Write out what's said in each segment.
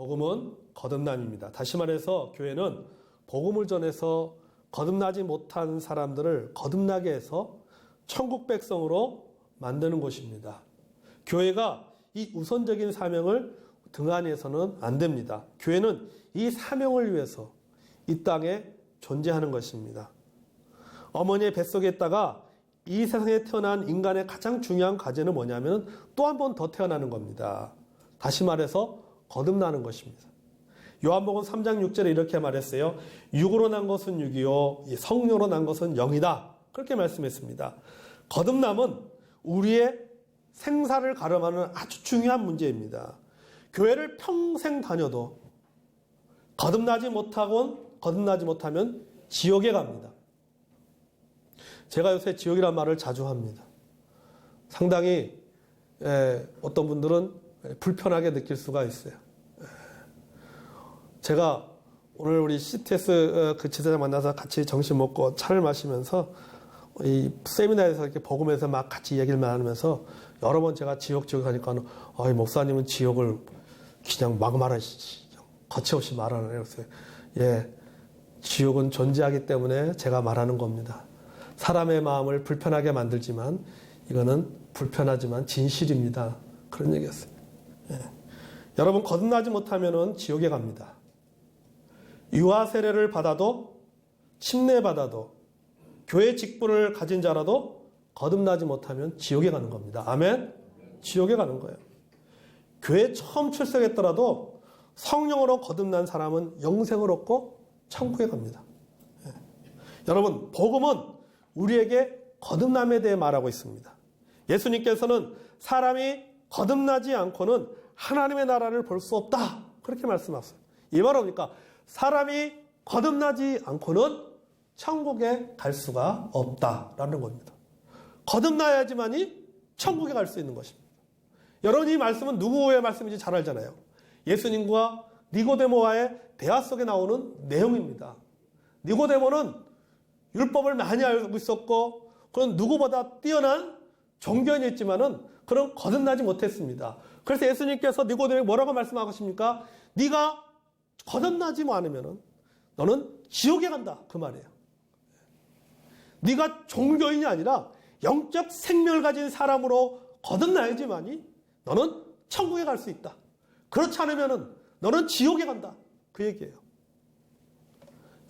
복음은 거듭남입니다. 다시 말해서 교회는 복음을 전해서 거듭나지 못한 사람들을 거듭나게 해서 천국 백성으로 만드는 것입니다. 교회가 이 우선적인 사명을 등한해서는 안 됩니다. 교회는 이 사명을 위해서 이 땅에 존재하는 것입니다. 어머니의 뱃속에 있다가 이 세상에 태어난 인간의 가장 중요한 과제는 뭐냐면 또 한 번 더 태어나는 겁니다. 다시 말해서 거듭나는 것입니다. 요한복음 3장 6절에 이렇게 말했어요. 육으로 난 것은 육이요 성령으로 난 것은 영이다. 그렇게 말씀했습니다. 거듭남은 우리의 생사를 가름하는 아주 중요한 문제입니다. 교회를 평생 다녀도 거듭나지 못하면 지옥에 갑니다. 제가 요새 지옥이라는 말을 자주 합니다. 상당히 어떤 분들은 불편하게 느낄 수가 있어요. 제가 오늘 우리 CTS 그 지도자 만나서 같이 점심 먹고 차를 마시면서 이 세미나에서 이렇게 복음에서 막 같이 얘기를 나누면서 여러 번 제가 지옥 하니까 목사님은 지옥을 그냥 막 거침없이 말하네요. 그래서 지옥은 존재하기 때문에 제가 말하는 겁니다. 사람의 마음을 불편하게 만들지만 이거는 불편하지만 진실입니다. 그런 얘기였어요. 여러분 거듭나지 못하면 지옥에 갑니다. 유아 세례를 받아도 침례받아도 교회 직분을 가진 자라도 거듭나지 못하면 지옥에 가는 겁니다. 아멘? 지옥에 가는 거예요. 교회 처음 출석했더라도 성령으로 거듭난 사람은 영생을 얻고 천국에 갑니다. 여러분 복음은 우리에게 거듭남에 대해 말하고 있습니다. 예수님께서는 사람이 거듭나지 않고는 하나님의 나라를 볼 수 없다. 그렇게 말씀하셨어요. 이 말은 뭡니까? 사람이 거듭나지 않고는 천국에 갈 수가 없다라는 겁니다. 거듭나야지만이 천국에 갈 수 있는 것입니다. 여러분 이 말씀은 누구의 말씀인지 잘 알잖아요. 예수님과 니고데모와의 대화 속에 나오는 내용입니다. 니고데모는 율법을 많이 알고 있었고 그런 누구보다 뛰어난 종교인이었지만은 그런 거듭나지 못했습니다. 그래서 예수님께서 니고데모에게 뭐라고 말씀하십니까? 네가 거듭나지 않으면은 너는 지옥에 간다 그 말이에요. 네가 종교인이 아니라 영적 생명을 가진 사람으로 거듭나야지만이 너는 천국에 갈 수 있다. 그렇지 않으면은 너는 지옥에 간다 그 얘기예요.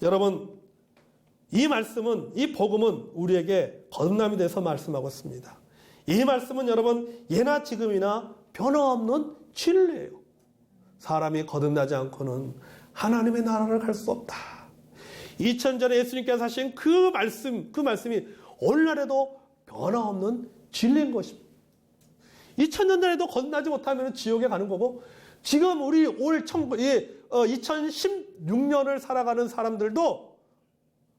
여러분 이 말씀은 이 복음은 우리에게 거듭남에 대해서 말씀하고 있습니다. 이 말씀은 여러분 예나 지금이나 변화없는 진리예요. 사람이 거듭나지 않고는 하나님의 나라를 갈 수 없다. 2000전에 예수님께서 하신 그 말씀이 오늘날에도 변화없는 진리인 것입니다. 2000년 전에도 거듭나지 못하면 지옥에 가는 거고 지금 우리 올 2016년을 살아가는 사람들도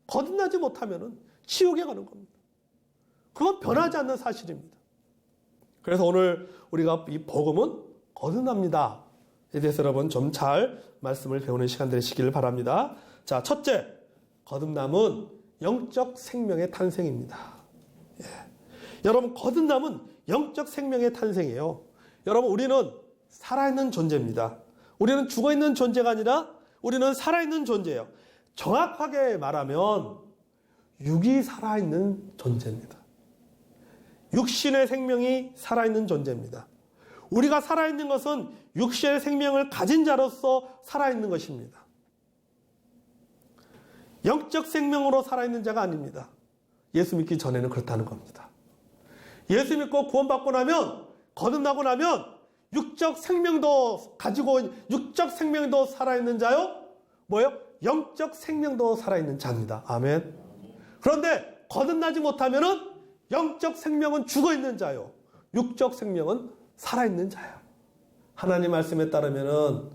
거듭나지 못하면 지옥에 가는 겁니다. 그건 변하지 않는 사실입니다. 그래서 오늘 우리가 이 복음은 거듭납니다. 에 대해서 여러분 좀 잘 말씀을 배우는 시간 되시기를 바랍니다. 자, 첫째, 거듭남은 영적 생명의 탄생입니다. 여러분, 거듭남은 영적 생명의 탄생이에요. 여러분, 우리는 살아있는 존재입니다. 우리는 죽어있는 존재가 아니라 우리는 살아있는 존재예요. 정확하게 말하면 육이 살아있는 존재입니다. 육신의 생명이 살아있는 존재입니다. 우리가 살아있는 것은 육신의 생명을 가진 자로서 살아있는 것입니다. 영적 생명으로 살아있는 자가 아닙니다. 예수 믿기 전에는 그렇다는 겁니다. 예수 믿고 구원받고 나면, 거듭나고 나면 육적 생명도 가지고 육적 생명도 살아있는 자요? 뭐요? 영적 생명도 살아있는 자입니다. 아멘. 그런데 거듭나지 못하면은 영적 생명은 죽어있는 자요. 육적 생명은 살아있는 자예요. 하나님 말씀에 따르면은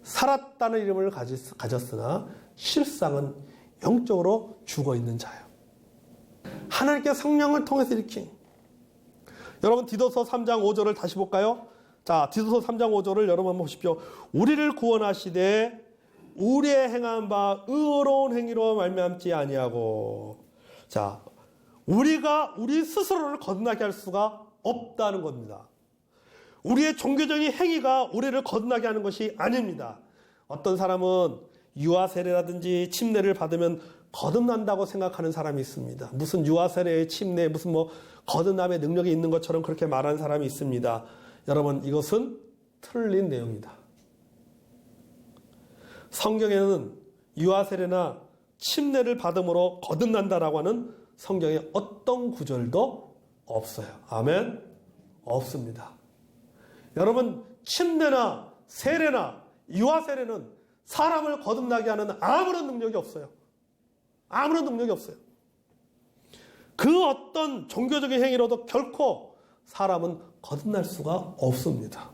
살았다는 이름을 가졌으나 실상은 영적으로 죽어있는 자예요. 하나님께 성령을 통해서 일으킨 여러분 디도서 3장 5절을 다시 볼까요? 자, 디도서 3장 5절을 여러분 한번 보십시오. 우리를 구원하시되 우리의 행한 바 의로운 행위로 말미암지 아니하고. 자, 우리가 우리 스스로를 거듭나게 할 수가 없다는 겁니다. 우리의 종교적인 행위가 우리를 거듭나게 하는 것이 아닙니다. 어떤 사람은 유아 세례라든지 침례를 받으면 거듭난다고 생각하는 사람이 있습니다. 무슨 유아 세례의 침례, 무슨 뭐 거듭남의 능력이 있는 것처럼 그렇게 말하는 사람이 있습니다. 여러분, 이것은 틀린 내용이다. 성경에는 유아 세례나 침례를 받음으로 거듭난다라고 하는 성경의 어떤 구절도 없어요. 아멘? 없습니다. 여러분, 침례나 세례나 유아 세례는 사람을 거듭나게 하는 아무런 능력이 없어요. 아무런 능력이 없어요. 그 어떤 종교적인 행위로도 결코 사람은 거듭날 수가 없습니다.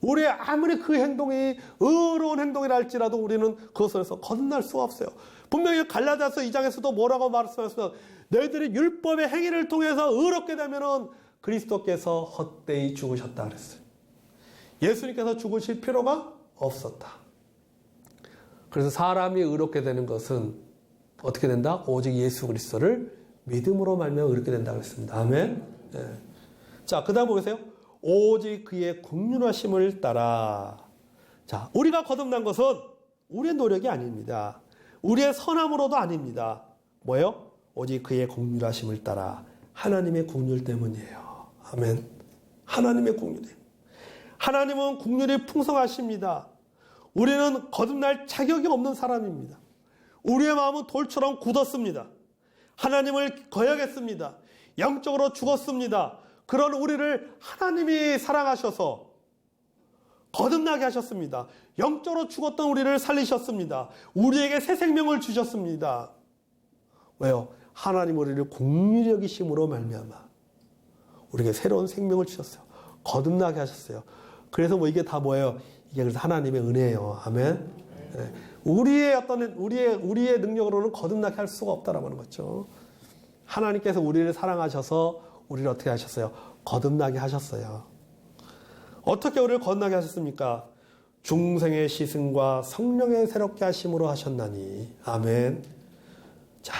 우리의 아무리 그 행동이 의로운 행동이라 할지라도 우리는 그것에서 거듭날 수가 없어요. 분명히 갈라디아서 2장에서도 뭐라고 말씀하셨으면 너희들이 율법의 행위를 통해서 의롭게 되면은 그리스도께서 헛되이 죽으셨다 그랬어요. 예수님께서 죽으실 필요가 없었다. 그래서 사람이 의롭게 되는 것은 어떻게 된다? 오직 예수 그리스도를 믿음으로 말미암아 의롭게 된다 그랬습니다. 아멘. 네. 자, 그다음 보세요. 오직 그의 긍휼하심을 따라. 자, 우리가 거듭난 것은 우리의 노력이 아닙니다. 우리의 선함으로도 아닙니다. 뭐예요? 오직 그의 긍휼하심을 따라 하나님의 긍휼 때문이에요. 아멘. 하나님의 긍휼이에요. 하나님은 긍휼이 풍성하십니다. 우리는 거듭날 자격이 없는 사람입니다. 우리의 마음은 돌처럼 굳었습니다. 하나님을 거역했습니다. 영적으로 죽었습니다. 그런 우리를 하나님이 사랑하셔서 거듭나게 하셨습니다. 영적으로 죽었던 우리를 살리셨습니다. 우리에게 새 생명을 주셨습니다. 왜요? 하나님 우리를 긍휼히 여기심으로 말미암아 우리에게 새로운 생명을 주셨어요. 거듭나게 하셨어요. 그래서 뭐 이게 다 뭐예요? 이게 그래서 하나님의 은혜예요. 아멘. 네. 우리의 능력으로는 거듭나게 할 수가 없다라는 거죠. 하나님께서 우리를 사랑하셔서 우리를 어떻게 하셨어요? 거듭나게 하셨어요. 어떻게 우리를 거듭나게 하셨습니까? 중생의 시승과 성령의 새롭게 하심으로 하셨나니. 아멘. 자,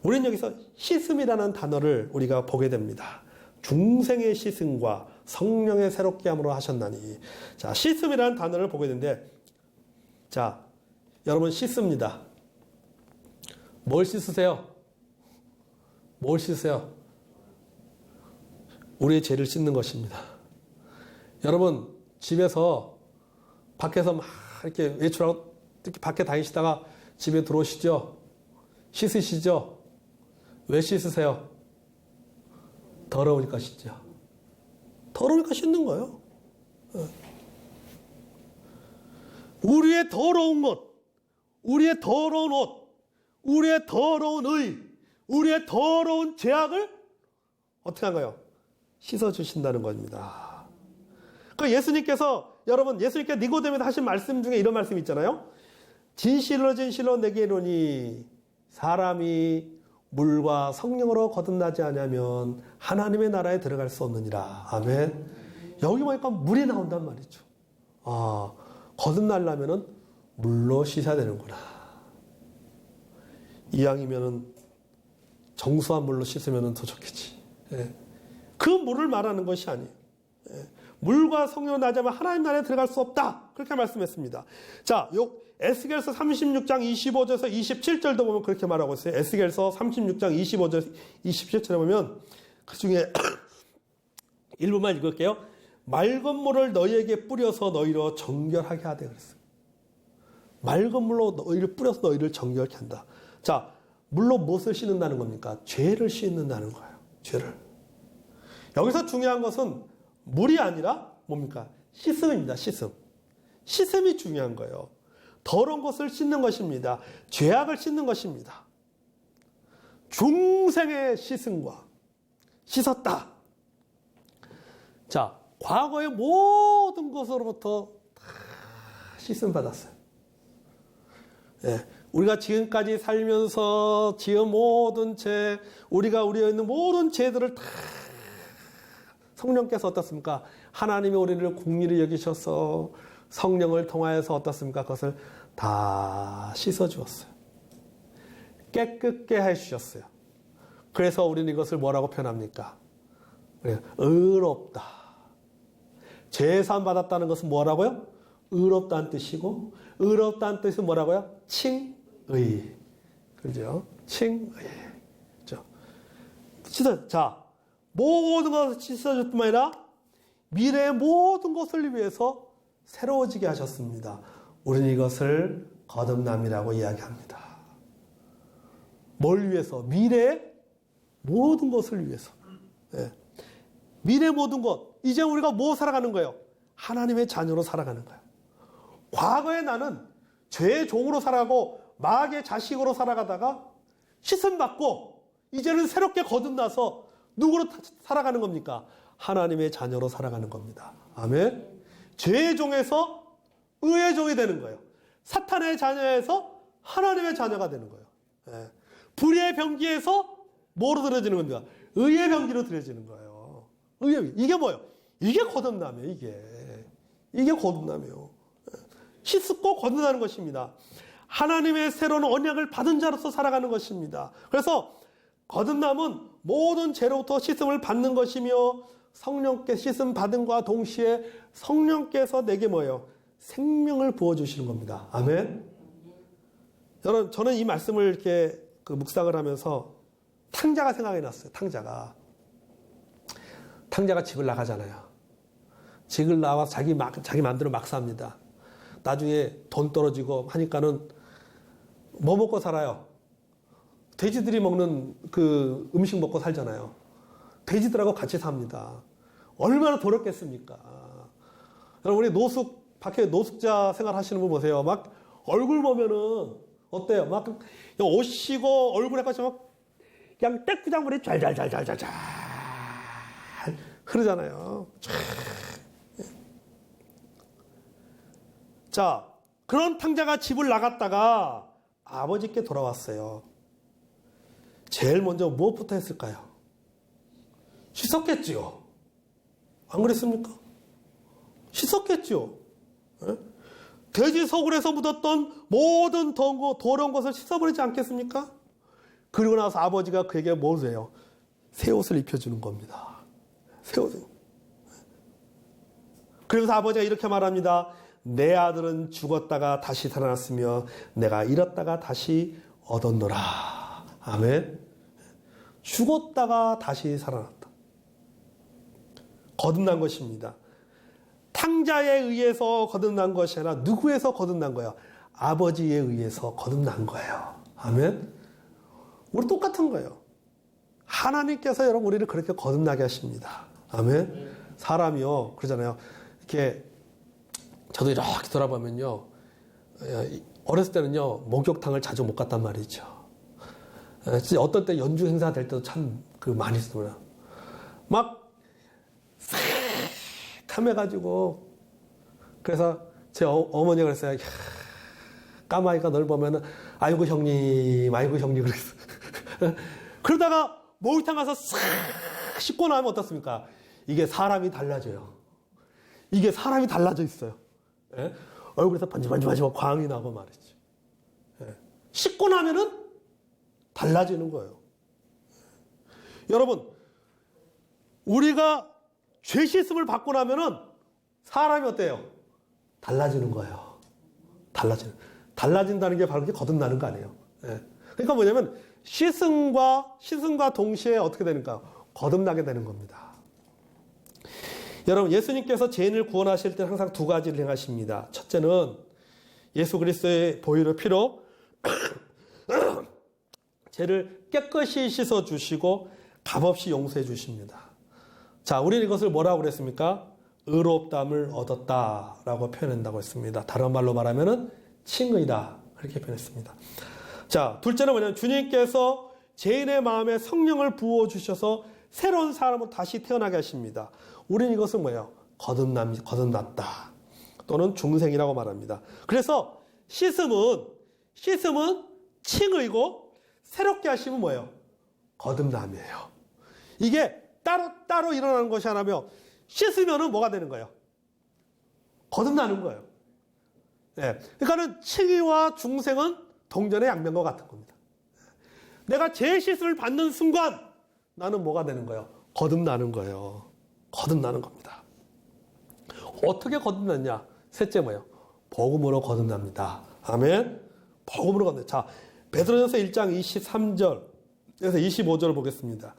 우리는 여기서 시슴이라는 단어를 우리가 보게 됩니다. 중생의 시승과 성령의 새롭게 함으로 하셨나니. 자, 시슴이라는 단어를 보게 되는데, 자, 여러분 씻습니다. 뭘 씻으세요? 뭘 씻으세요? 우리의 죄를 씻는 것입니다. 여러분 집에서 밖에서 막 이렇게 외출하고 이렇게 밖에 다니시다가 집에 들어오시죠? 씻으시죠? 왜 씻으세요? 더러우니까 씻죠. 더러우니까 씻는 거예요. 우리의 더러운 것, 우리의 더러운 옷, 우리의 더러운 의, 우리의 더러운 죄악을 어떻게 한가요? 씻어주신다는 겁니다. 그 예수님께서, 여러분, 예수님께서 니고데모한테 하신 말씀 중에 이런 말씀 있잖아요. 진실로 진실로 내게 이르노니 사람이 물과 성령으로 거듭나지 않으면 하나님의 나라에 들어갈 수 없느니라. 아멘. 여기 보니까 물이 나온단 말이죠. 아, 거듭나려면은 물로 씻어야 되는구나. 이왕이면은 정수한 물로 씻으면 더 좋겠지. 예. 그 물을 말하는 것이 아니에요. 예. 물과 성령으로 나자면 하나님 나라에 들어갈 수 없다. 그렇게 말씀했습니다. 자, 에스겔서 36장 25절에서 27절도 보면 그렇게 말하고 있어요. 에스겔서 36장 25절 27절에 보면 그 중에 일부만 읽을게요. 맑은 물을 너희에게 뿌려서 너희로 정결하게 하되 그랬어요. 맑은 물로 너희를 뿌려서 너희를 정결케 한다. 자, 물로 무엇을 씻는다는 겁니까? 죄를 씻는다는 거예요. 죄를. 여기서 중요한 것은 물이 아니라 뭡니까? 씻음입니다. 씻음. 씻음이 중요한 거예요. 더러운 것을 씻는 것입니다. 죄악을 씻는 것입니다. 중생의 씻음과 씻었다. 자, 과거의 모든 것으로부터 다 씻음 받았어요. 예, 우리가 지금까지 살면서 지은 모든 죄, 우리가 우리에 있는 모든 죄들을 다 성령께서 어떻습니까? 하나님이 우리를 긍휼히 여기셔서 성령을 통하여서 어떻습니까? 그것을 다 씻어주었어요. 깨끗게 해주셨어요. 그래서 우리는 이것을 뭐라고 표현합니까? 의롭다. 죄사함 받았다는 것은 뭐라고요? 의롭다는 뜻이고, 의롭다는 뜻은 뭐라고요? 칭의. 그죠? 칭의. 그죠? 자, 모든 것을 씻어줄 뿐만 아니라 미래의 모든 것을 위해서 새로워지게 하셨습니다. 우리는 이것을 거듭남이라고 이야기합니다. 뭘 위해서? 미래의 모든 것을 위해서. 예. 미래의 모든 것. 이제 우리가 뭐 살아가는 거예요? 하나님의 자녀로 살아가는 거예요. 과거에 나는 죄의 종으로 살아가고 마귀의 자식으로 살아가다가 씻음 받고 이제는 새롭게 거듭나서 누구로 살아가는 겁니까? 하나님의 자녀로 살아가는 겁니다. 아멘. 죄의 종에서 의의 종이 되는 거예요. 사탄의 자녀에서 하나님의 자녀가 되는 거예요. 예. 불의의 병기에서 뭐로 들어지는 겁니까? 의의 병기로 들어지는 거예요. 의의, 이게 뭐예요? 이게 거듭남이에요. 이게 거듭남이에요. 씻고 거듭나는 것입니다. 하나님의 새로운 언약을 받은 자로서 살아가는 것입니다. 그래서 거듭남은 모든 죄로부터 씻음을 받는 것이며 성령께 씻음 받은과 동시에 성령께서 내게 뭐예요? 생명을 부어주시는 겁니다. 아멘. 여러분, 저는 이 말씀을 이렇게 묵상을 하면서 탕자가 생각이 났어요. 탕자가 집을 나가잖아요. 집을 나와서 자기 마음대로 막 삽니다. 나중에 돈 떨어지고 하니까는 뭐 먹고 살아요? 돼지들이 먹는 그 음식 먹고 살잖아요. 돼지들하고 같이 삽니다. 얼마나 더럽겠습니까? 여러분, 우리 밖에 노숙자 생활 하시는 분 보세요. 막 얼굴 보면은 어때요? 막 오시고 얼굴에 까지 막 그냥 떼꾸장물이 잘잘잘잘잘 흐르잖아요. 자, 그런 탕자가 집을 나갔다가 아버지께 돌아왔어요. 제일 먼저 무엇부터 했을까요? 씻었겠지요. 안 그랬습니까? 씻었겠지요. 네? 돼지 소굴에서 묻었던 모든 더러운 것을 씻어버리지 않겠습니까? 그리고 나서 아버지가 그에게 뭘 해요? 새 옷을 입혀주는 겁니다. 새 옷을. 그래서 아버지가 이렇게 말합니다. 내 아들은 죽었다가 다시 살아났으며 내가 잃었다가 다시 얻었노라. 아멘. 죽었다가 다시 살아났다. 거듭난 것입니다. 탕자에 의해서 거듭난 것이 아니라 누구에서 거듭난 거예요? 아버지에 의해서 거듭난 거예요. 아멘. 우리 똑같은 거예요. 하나님께서 여러분 우리를 그렇게 거듭나게 하십니다. 아멘. 사람이요 그러잖아요. 이렇게 저도 이렇게 돌아보면요, 어렸을 때는요 목욕탕을 자주 못 갔단 말이죠. 진짜 어떤 때 연주 행사 될 때도 참 많이 있습니다. 막 탐해가지고 그래서 제 어머니가 그랬어요. 까마귀가 널 보면은 아이고 형님 그랬어. 그러다가 목욕탕 가서 싹 씻고 나면 어떻습니까? 이게 사람이 달라져요. 이게 사람이 달라져 있어요. 예? 얼굴에서 반질반질반질 광이 나고 말이죠. 예. 씻고 나면은 달라지는 거예요. 여러분, 우리가 죄 씻음을 받고 나면은 사람이 어때요? 달라지는 거예요. 달라진다는 게 바로 거듭나는 거 아니에요. 예. 그러니까 뭐냐면 씻음과 동시에 어떻게 되는가? 거듭나게 되는 겁니다. 여러분, 예수님께서 죄인을 구원하실 때 항상 두 가지를 행하십니다. 첫째는 예수 그리스도의 보혈의 피로 죄를 깨끗이 씻어 주시고 값없이 용서해 주십니다. 자, 우리는 이것을 뭐라고 그랬습니까? 의롭다함을 얻었다라고 표현한다고 했습니다. 다른 말로 말하면은 칭의다 그렇게 표현했습니다. 자, 둘째는 뭐냐면 주님께서 죄인의 마음에 성령을 부어 주셔서 새로운 사람으로 다시 태어나게 하십니다. 우리는 이것을 뭐예요? 거듭났다 또는 중생이라고 말합니다. 그래서 씻음은 칭의고 새롭게 하시면 뭐예요? 거듭남이에요. 이게 따로 일어나는 것이 아니라며 씻으면은 뭐가 되는 거예요? 거듭나는 거예요. 예. 그러니까는 칭의와 중생은 동전의 양면과 같은 겁니다. 내가 죄 씻음을 받는 순간 나는 뭐가 되는 거예요? 거듭나는 거예요. 거듭나는 겁니다. 어떻게 거듭났냐? 셋째 뭐예요? 복음으로 거듭납니다. 아멘. 복음으로 거듭나. 자, 베드로전서 1장 23절에서 25절을 보겠습니다.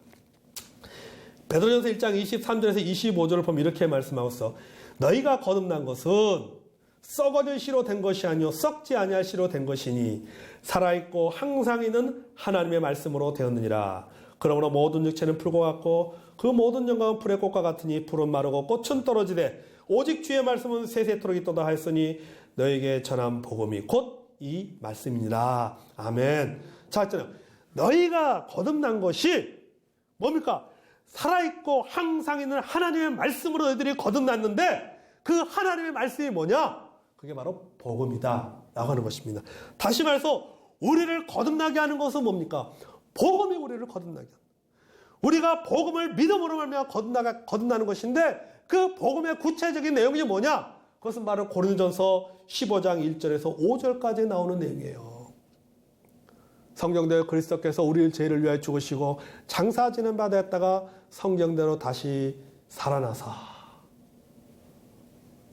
베드로전서 1장 23절에서 25절을 보면 이렇게 말씀하고 있어. 너희가 거듭난 것은 썩어질 씨로 된 것이 아니요 썩지 아니할 씨로 된 것이니 살아있고 항상 있는 하나님의 말씀으로 되었느니라. 그러므로 모든 육체는 풀과 같고 그 모든 영광은 풀의 꽃과 같으니 풀은 마르고 꽃은 떨어지되 오직 주의 말씀은 세세토록 있도다 하였으니 너에게 전한 복음이 곧 이 말씀이니라. 아멘. 자, 있잖아요. 너희가 거듭난 것이 뭡니까? 살아있고 항상 있는 하나님의 말씀으로 너희들이 거듭났는데 그 하나님의 말씀이 뭐냐? 그게 바로 복음이다 라고 하는 것입니다. 다시 말해서 우리를 거듭나게 하는 것은 뭡니까? 복음이 우리를 거듭나게 합니다. 우리가 복음을 믿음으로 말미암아 거듭나는 것인데 그 복음의 구체적인 내용이 뭐냐? 그것은 바로 고린도전서 15장 1절에서 5절까지 나오는 내용이에요. 성경대로 그리스도께서 우리의 죄를 위하여 죽으시고 장사지는 바 되었다가 성경대로 다시 살아나사.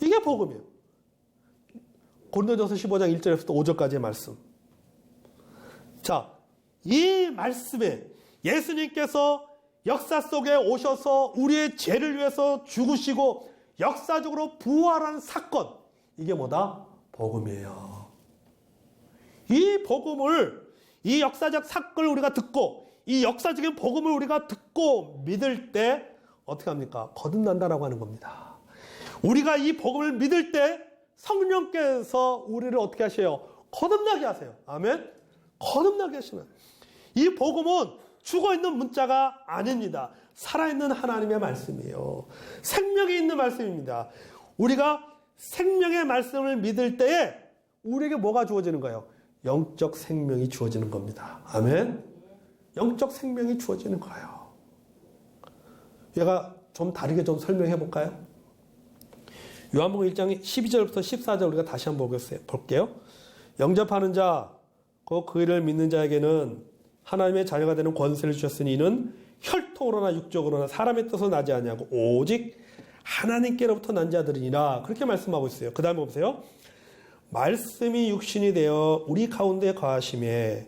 이게 복음이에요. 고린도전서 15장 1절에서 5절까지의 말씀. 자, 이 말씀에 예수님께서 역사 속에 오셔서 우리의 죄를 위해서 죽으시고 역사적으로 부활한 사건, 이게 뭐다? 복음이에요. 이 복음을, 이 역사적 사건을 우리가 듣고 이 역사적인 복음을 우리가 듣고 믿을 때 어떻게 합니까? 거듭난다라고 하는 겁니다. 우리가 이 복음을 믿을 때 성령께서 우리를 어떻게 하세요? 거듭나게 하세요. 아멘? 거듭나게 하시면. 이 복음은 죽어있는 문자가 아닙니다. 살아있는 하나님의 말씀이에요. 생명이 있는 말씀입니다. 우리가 생명의 말씀을 믿을 때에 우리에게 뭐가 주어지는 거예요? 영적 생명이 주어지는 겁니다. 아멘? 영적 생명이 주어지는 거예요. 얘가 좀 다르게 좀 설명해 볼까요? 요한복음 1장 12절부터 14절 우리가 다시 한번 볼게요. 영접하는 자, 그 이를 믿는 자에게는 하나님의 자녀가 되는 권세를 주셨으니 이는 혈통으로나 육적으로나 사람의 뜻으로 나지 아니하고 오직 하나님께로부터 난 자들이니라. 그렇게 말씀하고 있어요. 그 다음에 보세요. 말씀이 육신이 되어 우리 가운데 거하심에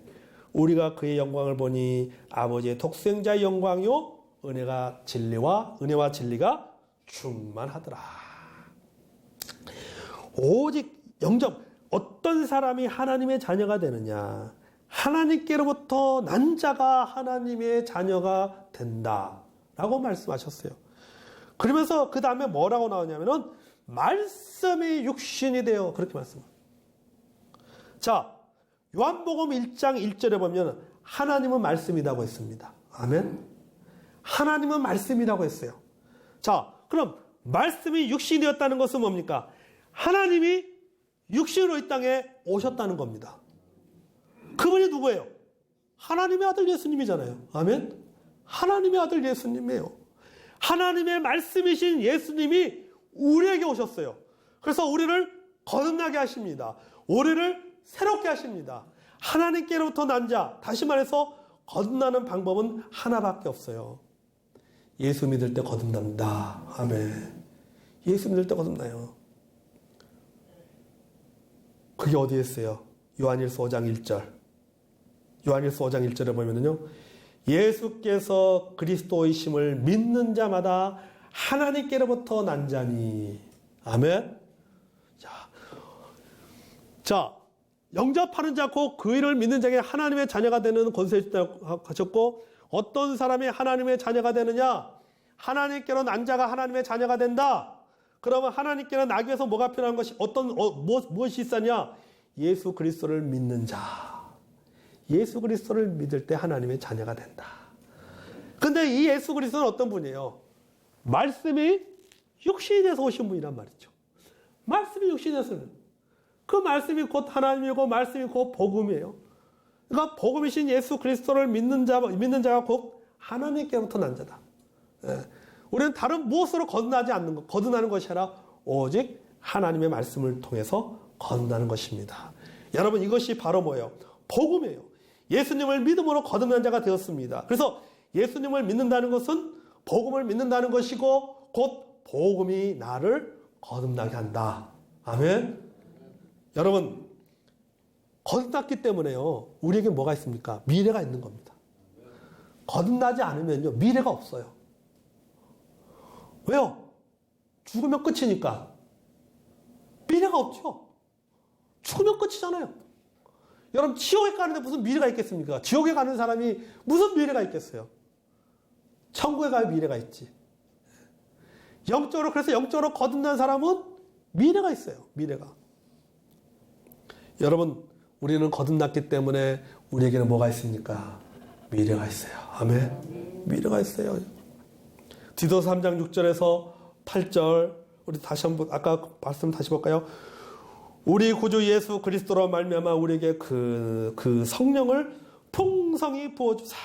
우리가 그의 영광을 보니 아버지의 독생자의 영광이요 은혜와 진리가 충만하더라. 오직 영접, 어떤 사람이 하나님의 자녀가 되느냐? 하나님께로부터 난 자가 하나님의 자녀가 된다라고 말씀하셨어요. 그러면서 그 다음에 뭐라고 나오냐면은 말씀이 육신이 되어 그렇게 말씀합니다. 자, 요한복음 1장 1절에 보면 하나님은 말씀이라고 했습니다. 아멘. 하나님은 말씀이라고 했어요. 자, 그럼 말씀이 육신이 되었다는 것은 뭡니까? 하나님이 육신으로 이 땅에 오셨다는 겁니다. 그분이 누구예요? 하나님의 아들 예수님이잖아요. 아멘. 하나님의 아들 예수님이에요. 하나님의 말씀이신 예수님이 우리에게 오셨어요. 그래서 우리를 거듭나게 하십니다. 우리를 새롭게 하십니다. 하나님께로부터 난 자, 다시 말해서 거듭나는 방법은 하나밖에 없어요. 예수 믿을 때 거듭납니다. 아멘. 예수 믿을 때 거듭나요. 그게 어디에 있어요? 요한일서 5장 1절. 요한일서 5장 1절에 보면은요. 예수께서 그리스도이심을 믿는 자마다 하나님께로부터 난 자니. 아멘. 자, 영접하는 자 곧 그 이를 믿는 자에게 하나님의 자녀가 되는 권세를 주셨다고 하셨고, 어떤 사람이 하나님의 자녀가 되느냐? 하나님께로 난 자가 하나님의 자녀가 된다. 그러면 하나님께로 나기 위해서 뭐가 필요한 것이 무엇이 있었냐? 예수 그리스도를 믿는 자. 예수 그리스도를 믿을 때 하나님의 자녀가 된다. 근데 이 예수 그리스도는 어떤 분이에요? 말씀이 육신이 돼서 오신 분이란 말이죠. 말씀이 육신이 돼서 그 말씀이 곧 하나님이고 말씀이 곧 복음이에요. 그러니까 복음이신 예수 그리스도를 믿는 자가 곧 하나님께로부터 난 자다. 예. 우리는 다른 무엇으로 거듭나는 것이 아니라 오직 하나님의 말씀을 통해서 거듭나는 것입니다. 여러분, 이것이 바로 뭐예요? 복음이에요. 예수님을 믿음으로 거듭난 자가 되었습니다. 그래서 예수님을 믿는다는 것은 복음을 믿는다는 것이고 곧 복음이 나를 거듭나게 한다. 아멘. 여러분, 거듭났기 때문에요. 우리에게 뭐가 있습니까? 미래가 있는 겁니다. 거듭나지 않으면요, 미래가 없어요. 왜요? 죽으면 끝이니까. 미래가 없죠. 죽으면 끝이잖아요. 여러분, 지옥에 가는데 무슨 미래가 있겠습니까? 지옥에 가는 사람이 무슨 미래가 있겠어요? 천국에 가야 미래가 있지. 영적으로, 그래서 영적으로 거듭난 사람은 미래가 있어요. 미래가. 여러분, 우리는 거듭났기 때문에 우리에게는 뭐가 있습니까? 미래가 있어요. 아멘. 미래가 있어요. 디도서 3장 6절에서 8절, 우리 다시 한번 아까 말씀 다시 볼까요? 우리 구주 예수 그리스도로 말미암아 우리에게 그 성령을 풍성히 부어주사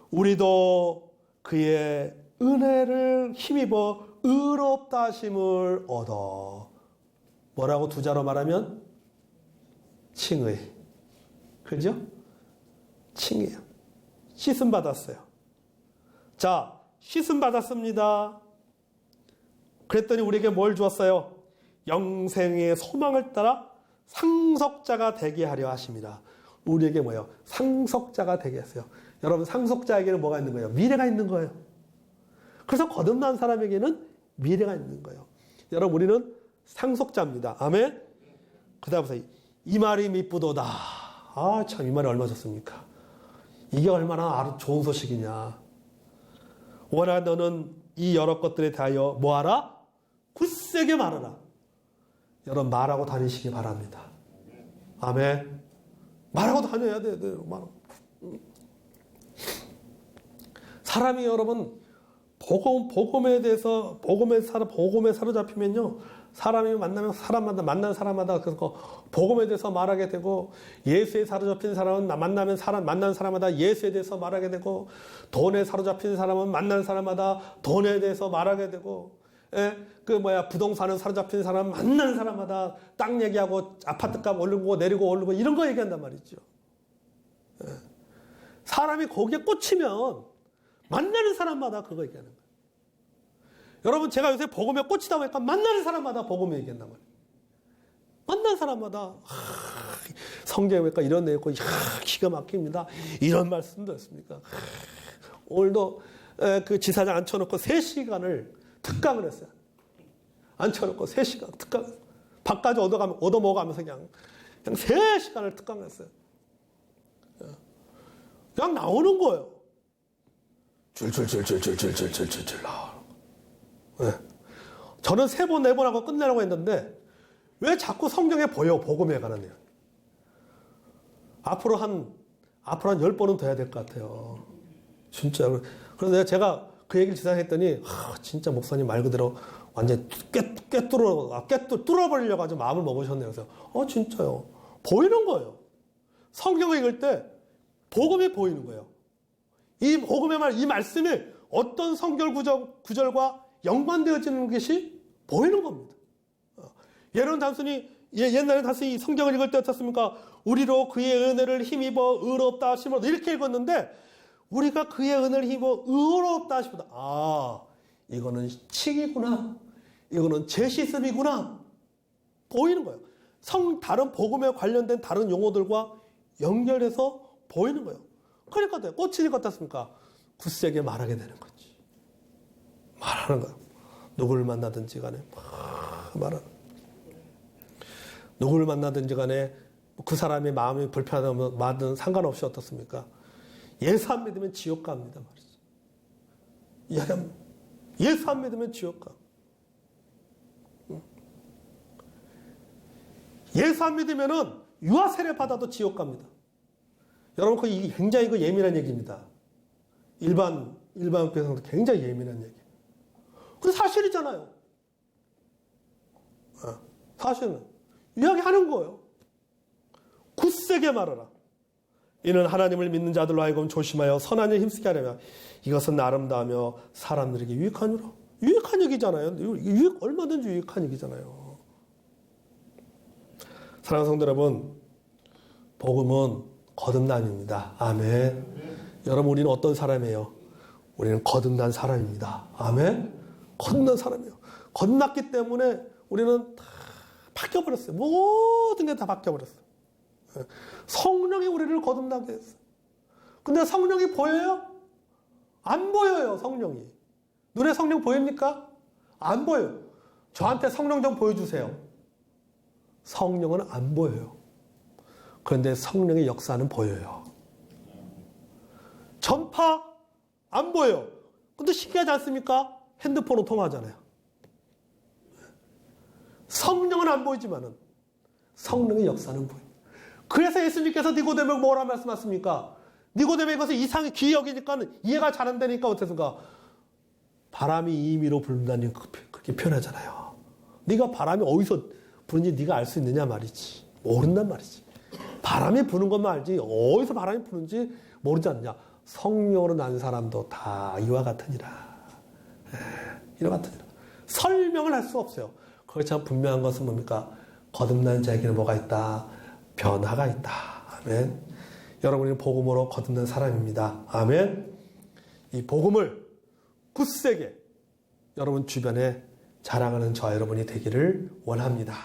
우리도 그의 은혜를 힘입어 의롭다 하심을 얻어. 뭐라고 두 자로 말하면 칭의. 그죠? 칭이에요. 씻음 받았어요. 자, 씻음 받았습니다. 그랬더니 우리에게 뭘 주었어요? 영생의 소망을 따라 상속자가 되게 하려 하십니다. 우리에게 뭐예요? 상속자가 되게 했어요. 여러분, 상속자에게는 뭐가 있는 거예요? 미래가 있는 거예요. 그래서 거듭난 사람에게는 미래가 있는 거예요. 여러분, 우리는 상속자입니다. 아멘? 그 다음에 이 말이 미쁘도다. 아, 참, 이 말이 얼마나 좋습니까? 이게 얼마나 좋은 소식이냐. 워낙 너는 이 여러 것들에 대하여 뭐하라? 굳세게 말하라. 여러분, 말하고 다니시기 바랍니다. 아멘. 말하고 다녀야 돼요. 사람이 여러분, 복음에 대해서, 복음에 사로잡히면요, 사람이 만나면 만난 사람마다 그래서 복음에 대해서 말하게 되고, 예수에 사로잡힌 사람은 만난 사람마다 예수에 대해서 말하게 되고, 돈에 사로잡힌 사람은 만난 사람마다 돈에 대해서 말하게 되고, 부동산에 사로잡힌 사람 만난 사람마다 땅 얘기하고 아파트값 오르고 내리고 이런 거 얘기한단 말이죠. 사람이 거기에 꽂히면 만나는 사람마다 그거 얘기하는 거예요. 여러분, 제가 요새 복음에 꽂히다 보니까 만나는 사람마다 복음에 얘기한단 말이에요. 만난 사람마다 성경에 보니까 이런 내용 있고 기가 막힙니다. 이런 말씀도 했습니까? 오늘도 그 지사장 앉혀놓고 3시간을 특강을 했어요. 앉혀놓고 3시간 특강. 밥까지 얻어먹어가면서 그냥 3시간을 특강했어요. 그냥 나오는 거예요. 줄줄줄줄줄줄줄줄줄 나오는 거. 저는 3번, 4번 하고 끝내라고 했는데 왜 자꾸 성경에 보여? 복음에 관한 내용. 앞으로 한 10번은 돼야 될 것 같아요. 진짜. 그래서 제가 그 얘기를 지사했더니 진짜 목사님 말 그대로 완전 뚫어버리려고 아주 마음을 먹으셨네요. 그래서 진짜요. 보이는 거예요. 성경을 읽을 때 복음이 보이는 거예요. 이 복음의 이 말씀이 어떤 성경 구절과 연관되어지는 것이 보이는 겁니다. 옛날에 단순히 성경을 읽을 때 어떻습니까? 우리로 그의 은혜를 힘입어 의롭다 하심으로 이렇게 읽었는데 우리가 그의 은혜를 힘입어 의롭다 하심으로 이거는 칭이구나. 이거는 재시습이구나. 보이는 거예요. 다른 복음에 관련된 다른 용어들과 연결해서 보이는 거예요. 그러니까 꽂히니까 어떻습니까? 굳세게 말하게 되는 거지. 말하는 거예요. 누구를 만나든지 간에 말하는. 누구를 만나든지 간에 그 사람의 마음이 불편하면 말든 상관없이 어떻습니까? 예수 안 믿으면 지옥 갑니다 말이죠. 이야기합니다. 예수 안 믿으면 지옥 가. 예수 안 믿으면은 유아 세례 받아도 지옥 갑니다. 여러분, 굉장히 예민한 얘기입니다. 일반 교회에서도 굉장히 예민한 얘기. 그 사실이잖아요. 사실은 이야기하는 거예요. 굳세게 말하라. 이는 하나님을 믿는 자들로 하여금 조심하여 선한 일 힘쓰게 하려면 이것은 아름다우며 사람들에게 유익하니라. 유익한 얘기잖아요. 얼마든지 유익한 얘기잖아요. 사랑하는 성도 여러분, 복음은 거듭남입니다. 아멘. 여러분, 우리는 어떤 사람이에요? 우리는 거듭난 사람입니다. 아멘. 거듭난 사람이에요. 거듭났기 때문에 우리는 다 바뀌어버렸어요. 모든 게 다 바뀌어버렸어요. 성령이 우리를 거듭나게 했어요. 근데 성령이 보여요? 안 보여요, 성령이. 눈에 성령 보입니까? 안 보여요. 저한테 성령 좀 보여주세요. 성령은 안 보여요. 그런데 성령의 역사는 보여요. 전파 안 보여요. 근데 신기하지 않습니까? 핸드폰으로 통화하잖아요. 성령은 안 보이지만은 성령의 역사는 보여요. 그래서 예수님께서 니고데모에게 뭐라 말씀하십니까? 니고데모에 이것을 이상히 귀히 여기니까 이해가 잘 안 되니까 어땠을까? 바람이 임의로 불다니 그렇게 표현하잖아요. 네가 바람이 어디서 부는지 네가 알 수 있느냐 말이지. 모른단 말이지. 바람이 부는 것만 알지 어디서 바람이 부는지 모르지 않느냐. 성령으로 난 사람도 다 이와 같으니라. 이와 같으니라. 설명을 할 수 없어요. 그렇지만 분명한 것은 뭡니까? 거듭난 자에게는 뭐가 있다? 변화가 있다. 아멘. 여러분이 복음으로 거듭난 사람입니다. 아멘. 이 복음을 굳세게 여러분 주변에 자랑하는 저와 여러분이 되기를 원합니다.